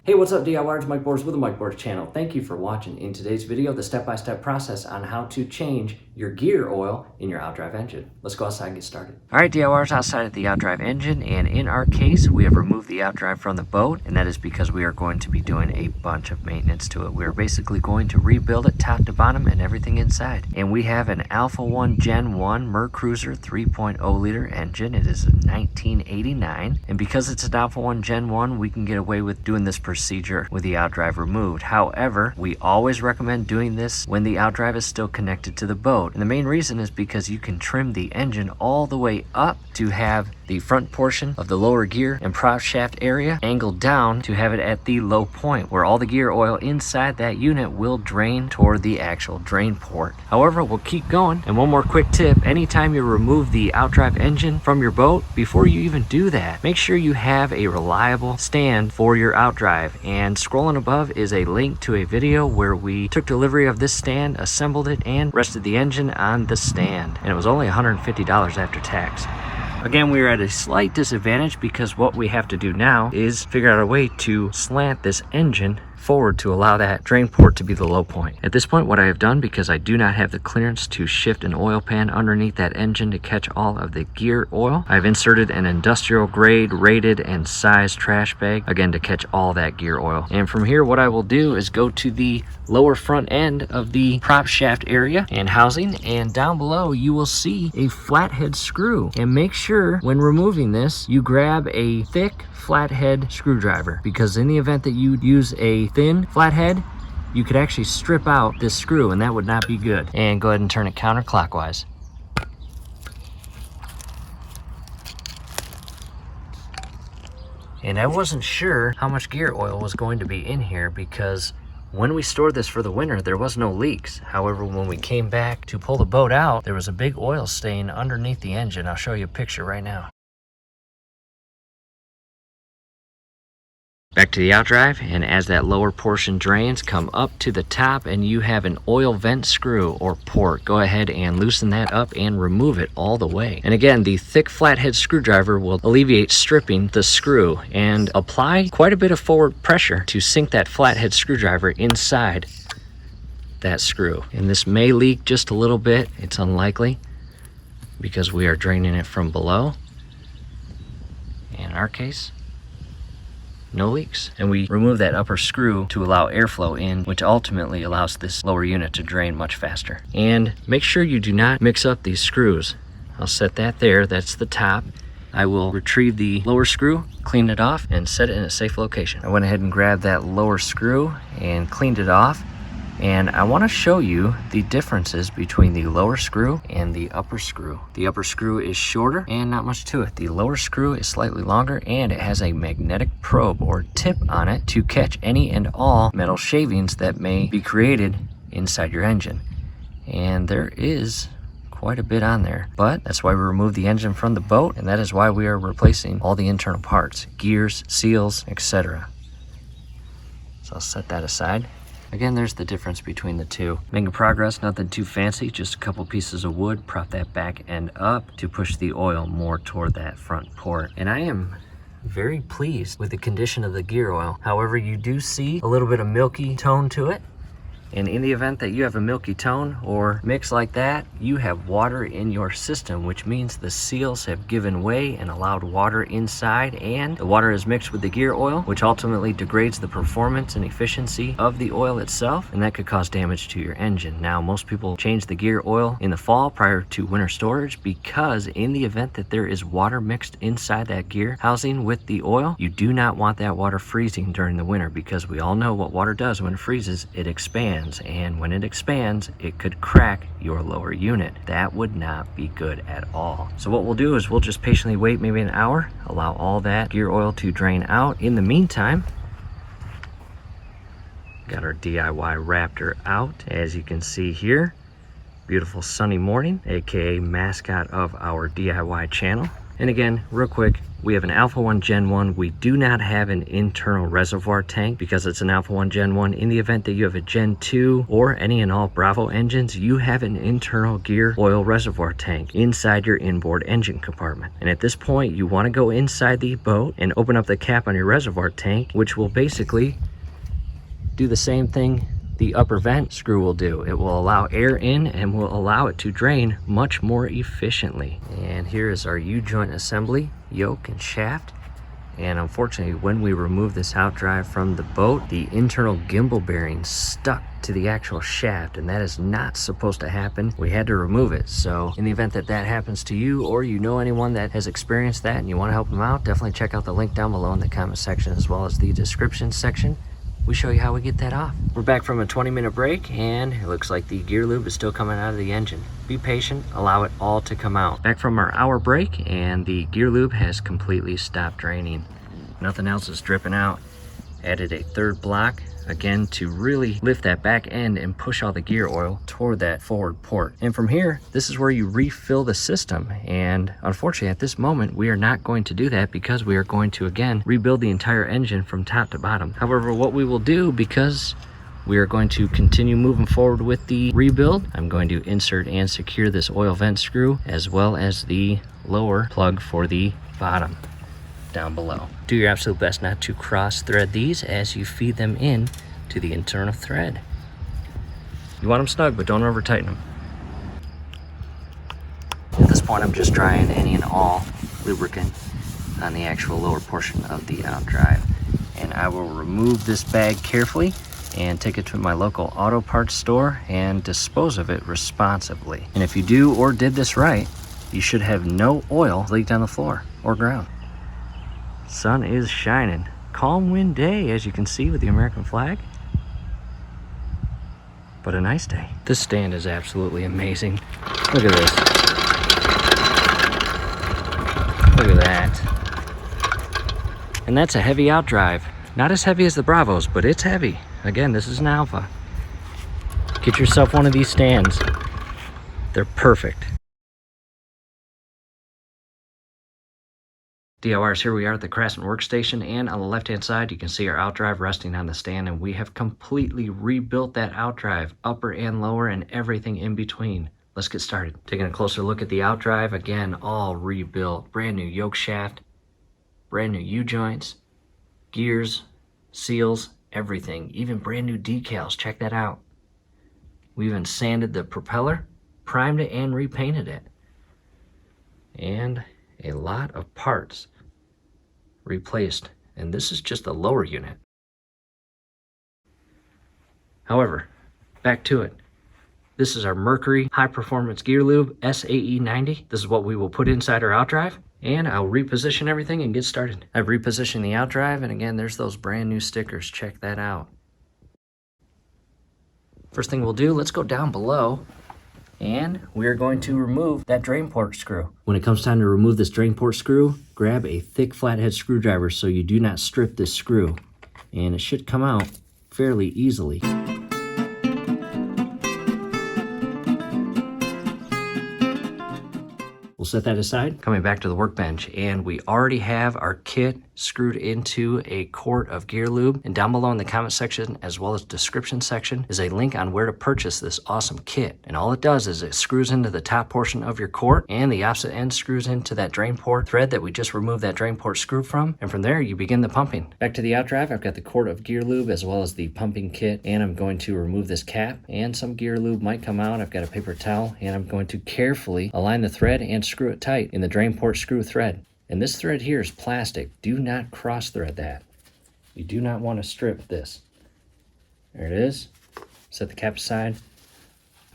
Hey, what's up DIYers? Mike Boards with the Mike Boards channel. Thank you for watching. In today's video, the step-by-step process on how to change your gear oil in your outdrive engine. Let's go outside and get started. All right, DIYers, outside at the outdrive engine, and in our case, we have removed the outdrive from the boat, and that is because we are going to be doing a bunch of maintenance to it. We're basically going to rebuild it top to bottom and everything inside. And we have an Alpha 1 Gen 1 Mercruiser 3.0 liter engine. It is a 1989, and because it's an Alpha 1 Gen 1, we can get away with doing this procedure with the outdrive removed. However, we always recommend doing this when the outdrive is still connected to the boat. And the main reason is because you can trim the engine all the way up to have the front portion of the lower gear and prop shaft area angled down to have it at the low point where all the gear oil inside that unit will drain toward the actual drain port. However, we'll keep going. And one more quick tip, anytime you remove the outdrive engine from your boat, before you even do that, make sure you have a reliable stand for your outdrive. And scrolling above is a link to a video where we took delivery of this stand, assembled it, and rested the engine on the stand. And it was only $150 after tax. Again, we are at a slight disadvantage because what we have to do now is figure out a way to slant this engine forward to allow that drain port to be the low point. At this point, what I have done, because I do not have the clearance to shift an oil pan underneath that engine to catch all of the gear oil, I've inserted an industrial grade rated and sized trash bag, again to catch all that gear oil. And from here, what I will do is go to the lower front end of the prop shaft area and housing, and down below you will see a flathead screw. And make sure when removing this, you grab a thick flathead screwdriver, because in the event that you use a thin flathead, you could actually strip out this screw, and that would not be good. And go ahead and turn it counterclockwise. And I wasn't sure how much gear oil was going to be in here because when we stored this for the winter, there was no leaks. However, when we came back to pull the boat out, there was a big oil stain underneath the engine. I'll show you a picture right now. Back to the outdrive, and as that lower portion drains, come up to the top and you have an oil vent screw or port. Go ahead and loosen that up and remove it all the way. And again, the thick flathead screwdriver will alleviate stripping the screw and apply quite a bit of forward pressure to sink that flathead screwdriver inside that screw. And this may leak just a little bit. It's unlikely because we are draining it from below. In our case, no leaks. And we remove that upper screw to allow airflow in, which ultimately allows this lower unit to drain much faster. And make sure you do not mix up these screws. I'll set that there, that's the top. I will retrieve the lower screw, clean it off, and set it in a safe location. I went ahead and grabbed that lower screw and cleaned it off. And I want to show you the differences between the lower screw and the upper screw. The upper screw is shorter and not much to it. The lower screw is slightly longer and it has a magnetic probe or tip on it to catch any and all metal shavings that may be created inside your engine. And there is quite a bit on there, but that's why we removed the engine from the boat, and that is why we are replacing all the internal parts, gears, seals, etc. So I'll set that aside. Again, there's the difference between the two. Making progress, nothing too fancy, just a couple pieces of wood, prop that back end up to push the oil more toward that front port. And I am very pleased with the condition of the gear oil. However, you do see a little bit of milky tone to it. And in the event that you have a milky tone or mix like that, you have water in your system, which means the seals have given way and allowed water inside, and the water is mixed with the gear oil, which ultimately degrades the performance and efficiency of the oil itself, and that could cause damage to your engine. Now, most people change the gear oil in the fall prior to winter storage because in the event that there is water mixed inside that gear housing with the oil, you do not want that water freezing during the winter, because we all know what water does when it freezes. It expands. And when it expands, it could crack your lower unit. That would not be good at all. So what we'll do is we'll just patiently wait maybe an hour, allow all that gear oil to drain out. In the meantime, got our DIY Raptor out, as you can see here. Beautiful sunny morning, aka mascot of our DIY channel. And again, real quick, we have an Alpha 1 Gen 1. We do not have an internal reservoir tank because it's an Alpha 1 Gen 1. In the event that you have a Gen 2 or any and all Bravo engines, you have an internal gear oil reservoir tank inside your inboard engine compartment. And at this point, you want to go inside the boat and open up the cap on your reservoir tank, which will basically do the same thing the upper vent screw will do. It will allow air in and will allow it to drain much more efficiently. And here is our U-joint assembly, yoke and shaft. And unfortunately, when we remove this outdrive from the boat, the internal gimbal bearing stuck to the actual shaft, and that is not supposed to happen. We had to remove it. So in the event that that happens to you, or you know anyone that has experienced that and you want to help them out, definitely check out the link down below in the comment section as well as the description section. We show you how we get that off. We're back from a 20-minute break, and it looks like the gear lube is still coming out of the engine. Be patient, allow it all to come out. Back from our hour break, and the gear lube has completely stopped draining. Nothing else is dripping out. Added a third block, again, to really lift that back end and push all the gear oil toward that forward port. And from here, this is where you refill the system. And unfortunately, at this moment, we are not going to do that because we are going to, again, rebuild the entire engine from top to bottom. However, what we will do, because we are going to continue moving forward with the rebuild, I'm going to insert and secure this oil vent screw as well as the lower plug for the bottom down below. Do your absolute best not to cross thread these as you feed them in to the internal thread. You want them snug, but don't over tighten them. At this point, I'm just drying any and all lubricant on the actual lower portion of the outdrive. And I will remove this bag carefully and take it to my local auto parts store and dispose of it responsibly. And if you do or did this right, you should have no oil leaked on the floor or ground. Sun is shining. Calm wind day, as you can see with the American flag. But a nice day. This stand is absolutely amazing. Look at this. Look at that. And that's a heavy outdrive. Not as heavy as the Bravos, but it's heavy. Again, this is an Alpha. Get yourself one of these stands. They're perfect. DIYers, here we are at the Craftsman workstation, and on the left hand side you can see our outdrive resting on the stand, and we have completely rebuilt that outdrive, upper and lower and everything in between. Let's get started. Taking a closer look at the outdrive, again, all rebuilt. Brand new yoke shaft, brand new U-joints, gears, seals, everything. Even brand new decals, check that out. We even sanded the propeller, primed it, and repainted it. And a lot of parts replaced, and this is just the lower unit. However, back to it. This is our Mercury high performance gear lube SAE90. This is what we will put inside our outdrive, and I'll reposition everything and get started. I've repositioned the outdrive, and again, there's those brand new stickers. Check that out. First thing we'll do, let's go down below, and we're going to remove that drain port screw. When it comes time to remove this drain port screw, grab a thick flathead screwdriver so you do not strip this screw, and it should come out fairly easily. We'll set that aside. Coming back to the workbench, and we already have our kit screwed into a quart of gear lube. And down below in the comment section, as well as description section, is a link on where to purchase this awesome kit. And all it does is it screws into the top portion of your quart, and the opposite end screws into that drain port thread that we just removed that drain port screw from. And from there, you begin the pumping. Back to the outdrive, I've got the quart of gear lube as well as the pumping kit, and I'm going to remove this cap, and some gear lube might come out. I've got a paper towel, and I'm going to carefully align the thread and screw it tight in the drain port screw thread. And this thread here is plastic. Do not cross thread that. You do not want to strip this. There it is. Set the cap aside.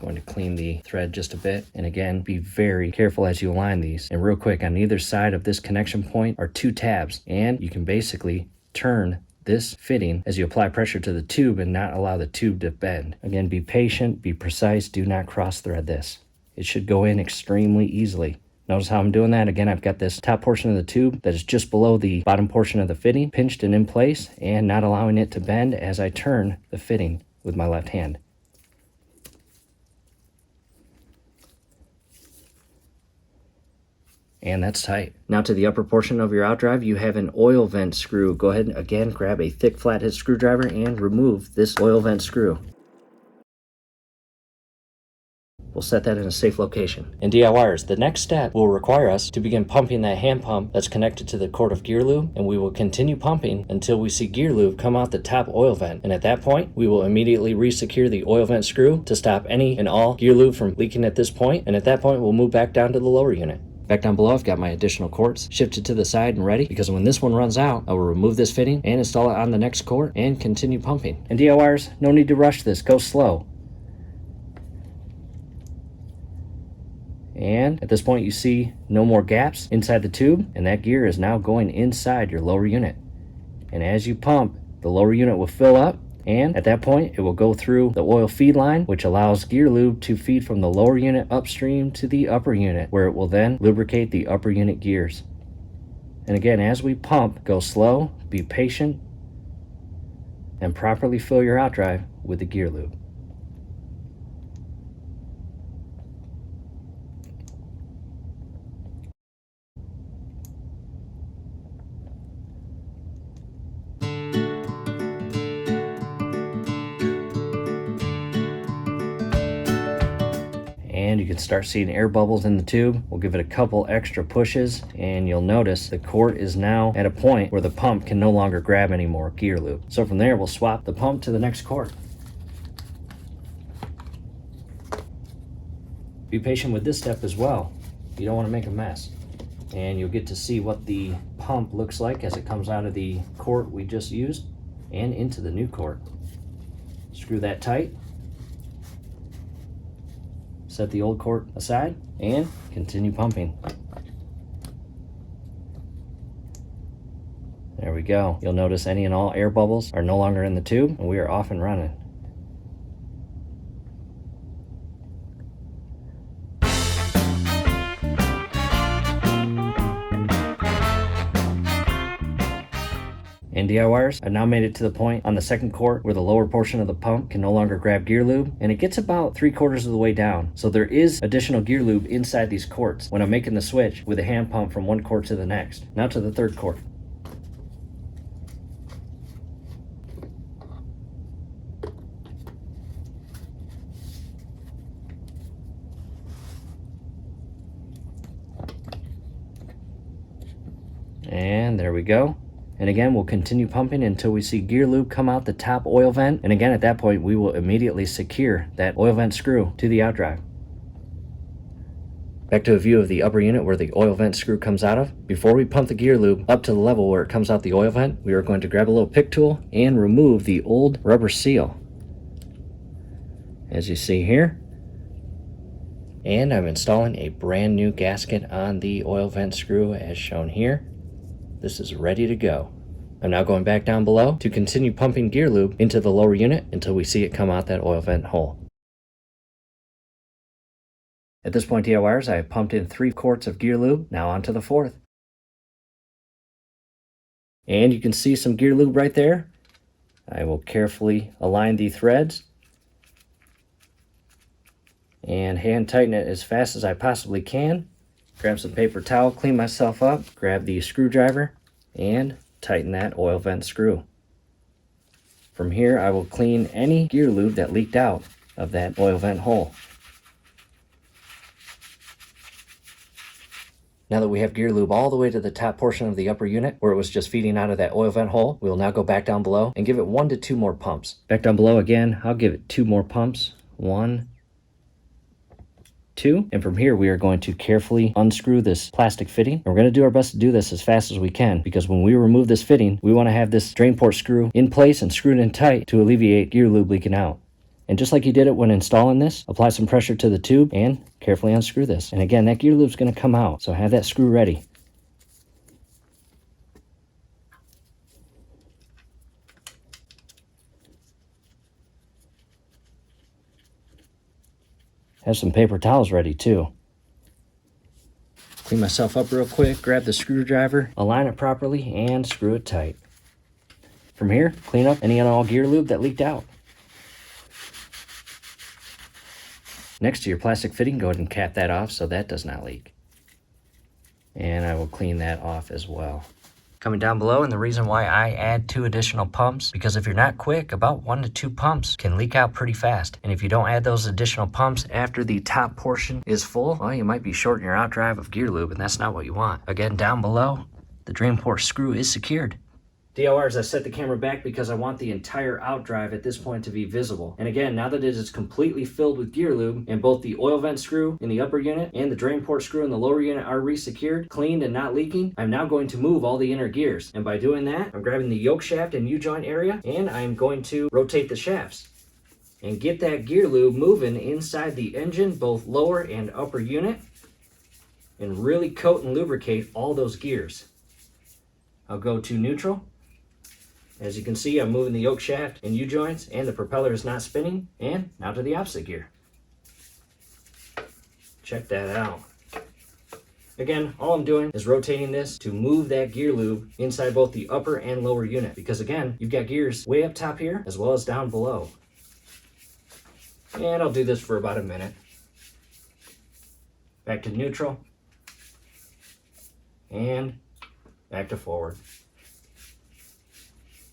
I'm going to clean the thread just a bit. And again, be very careful as you align these. And real quick, on either side of this connection point are two tabs. And you can basically turn this fitting as you apply pressure to the tube and not allow the tube to bend. Again, be patient, be precise. Do not cross thread this. It should go in extremely easily. Notice how I'm doing that. Again, I've got this top portion of the tube that is just below the bottom portion of the fitting, pinched and in place, and not allowing it to bend as I turn the fitting with my left hand. And that's tight. Now to the upper portion of your outdrive, you have an oil vent screw. Go ahead and again grab a thick flathead screwdriver and remove this oil vent screw. We'll set that in a safe location. And DIYers, the next step will require us to begin pumping that hand pump that's connected to the cord of gear lube, and we will continue pumping until we see gear lube come out the top oil vent. And at that point, we will immediately resecure the oil vent screw to stop any and all gear lube from leaking at this point. And at that point, we'll move back down to the lower unit. Back down below, I've got my additional quarts shifted to the side and ready, because when this one runs out, I will remove this fitting and install it on the next quart and continue pumping. And DIYers, no need to rush this, go slow. And at this point you see no more gaps inside the tube, and that gear is now going inside your lower unit. And as you pump, the lower unit will fill up, and at that point it will go through the oil feed line, which allows gear lube to feed from the lower unit upstream to the upper unit, where it will then lubricate the upper unit gears. And again, as we pump, go slow, be patient, and properly fill your outdrive with the gear lube. And you can start seeing air bubbles in the tube. We'll give it a couple extra pushes, and you'll notice the quart is now at a point where the pump can no longer grab any more gear lube. So from there, we'll swap the pump to the next quart. Be patient with this step as well. You don't want to make a mess. And you'll get to see what the pump looks like as it comes out of the quart we just used and into the new quart. Screw that tight. Set the old quart aside and continue pumping. There we go. You'll notice any and all air bubbles are no longer in the tube, and we are off and running. And DIYers, I've now made it to the point on the second quart where the lower portion of the pump can no longer grab gear lube, and it gets about 3/4 of the way down. So there is additional gear lube inside these quarts when I'm making the switch with the hand pump from one quart to the next. Now to the third quart. And there we go. And again, we'll continue pumping until we see gear lube come out the top oil vent. And again, at that point, we will immediately secure that oil vent screw to the outdrive. Back to a view of the upper unit where the oil vent screw comes out of. Before we pump the gear lube up to the level where it comes out the oil vent, we are going to grab a little pick tool and remove the old rubber seal, as you see here. And I'm installing a brand new gasket on the oil vent screw as shown here. This is ready to go. I'm now going back down below to continue pumping gear lube into the lower unit until we see it come out that oil vent hole. At this point, DIYers, I have pumped in 3 quarts of gear lube, now onto the 4th. And you can see some gear lube right there. I will carefully align the threads and hand tighten it as fast as I possibly can. Grab some paper towel, clean myself up, grab the screwdriver, and tighten that oil vent screw. From here, I will clean any gear lube that leaked out of that oil vent hole. Now that we have gear lube all the way to the top portion of the upper unit, where it was just feeding out of that oil vent hole, we will now go back down below and give it 1 to 2 more pumps. Back down below again, I'll give it 2 more pumps. 1, 2, and from here we are going to carefully unscrew this plastic fitting. And we're going to do our best to do this as fast as we can, because when we remove this fitting, we want to have this drain port screw in place and screwed in tight to alleviate gear lube leaking out. And just like you did it when installing this, apply some pressure to the tube and carefully unscrew this. And again, that gear lube is going to come out, so have that screw ready. Have some paper towels ready too. Clean myself up real quick, grab the screwdriver, align it properly, and screw it tight. From here, clean up any and all gear lube that leaked out. Next to your plastic fitting, go ahead and cap that off so that does not leak. And I will clean that off as well. Coming down below, and the reason why I add 2 additional pumps, because if you're not quick, about 1 to 2 pumps can leak out pretty fast. And if you don't add those additional pumps after the top portion is full, well, you might be shorting your outdrive of gear lube, and that's not what you want. Again, down below, the drain port screw is secured. DLRs, I set the camera back because I want the entire outdrive at this point to be visible. And again, now that it is completely filled with gear lube and both the oil vent screw in the upper unit and the drain port screw in the lower unit are resecured, cleaned, and not leaking, I'm now going to move all the inner gears. And by doing that, I'm grabbing the yoke shaft and U-joint area, and I'm going to rotate the shafts and get that gear lube moving inside the engine, both lower and upper unit, and really coat and lubricate all those gears. I'll go to neutral. As you can see, I'm moving the yoke shaft and U-joints, and the propeller is not spinning. And now to the opposite gear. Check that out. Again, all I'm doing is rotating this to move that gear lube inside both the upper and lower unit, because again, you've got gears way up top here as well as down below. And I'll do this for about a minute. Back to neutral. And back to forward.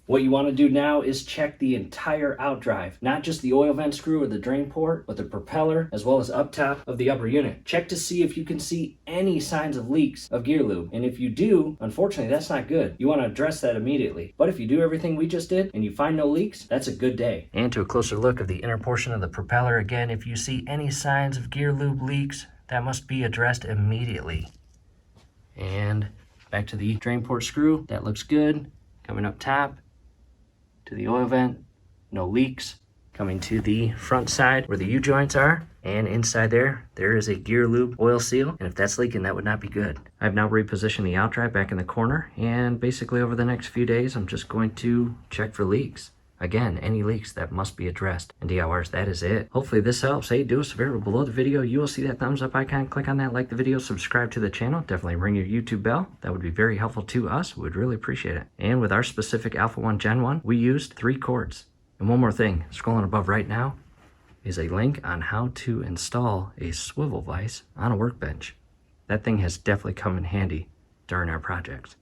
What you want to do now is check the entire outdrive, not just the oil vent screw or the drain port, but the propeller as well as up top of the upper unit. Check to see if you can see any signs of leaks of gear lube. And if you do, unfortunately, that's not good. You want to address that immediately. But if you do everything we just did and you find no leaks, that's a good day. And to a closer look of the inner portion of the propeller, again, if you see any signs of gear lube leaks, that must be addressed immediately. And back to the drain port screw, that looks good. Coming up top to the oil vent, no leaks. Coming to the front side where the U-joints are, and inside there is a gear lube oil seal, and if that's leaking, that would not be good. I've now repositioned the outdrive back in the corner, and basically over the next few days, I'm just going to check for leaks. Again, any leaks that must be addressed. And DIYers, that is it. Hopefully this helps. Hey, do us a favor below the video. You will see that thumbs up icon. Click on that, like the video, subscribe to the channel. Definitely ring your YouTube bell. That would be very helpful to us. We'd really appreciate it. And with our specific Alpha 1 Gen 1, we used 3 cords. And one more thing, scrolling above right now is a link on how to install a swivel vise on a workbench. That thing has definitely come in handy during our projects.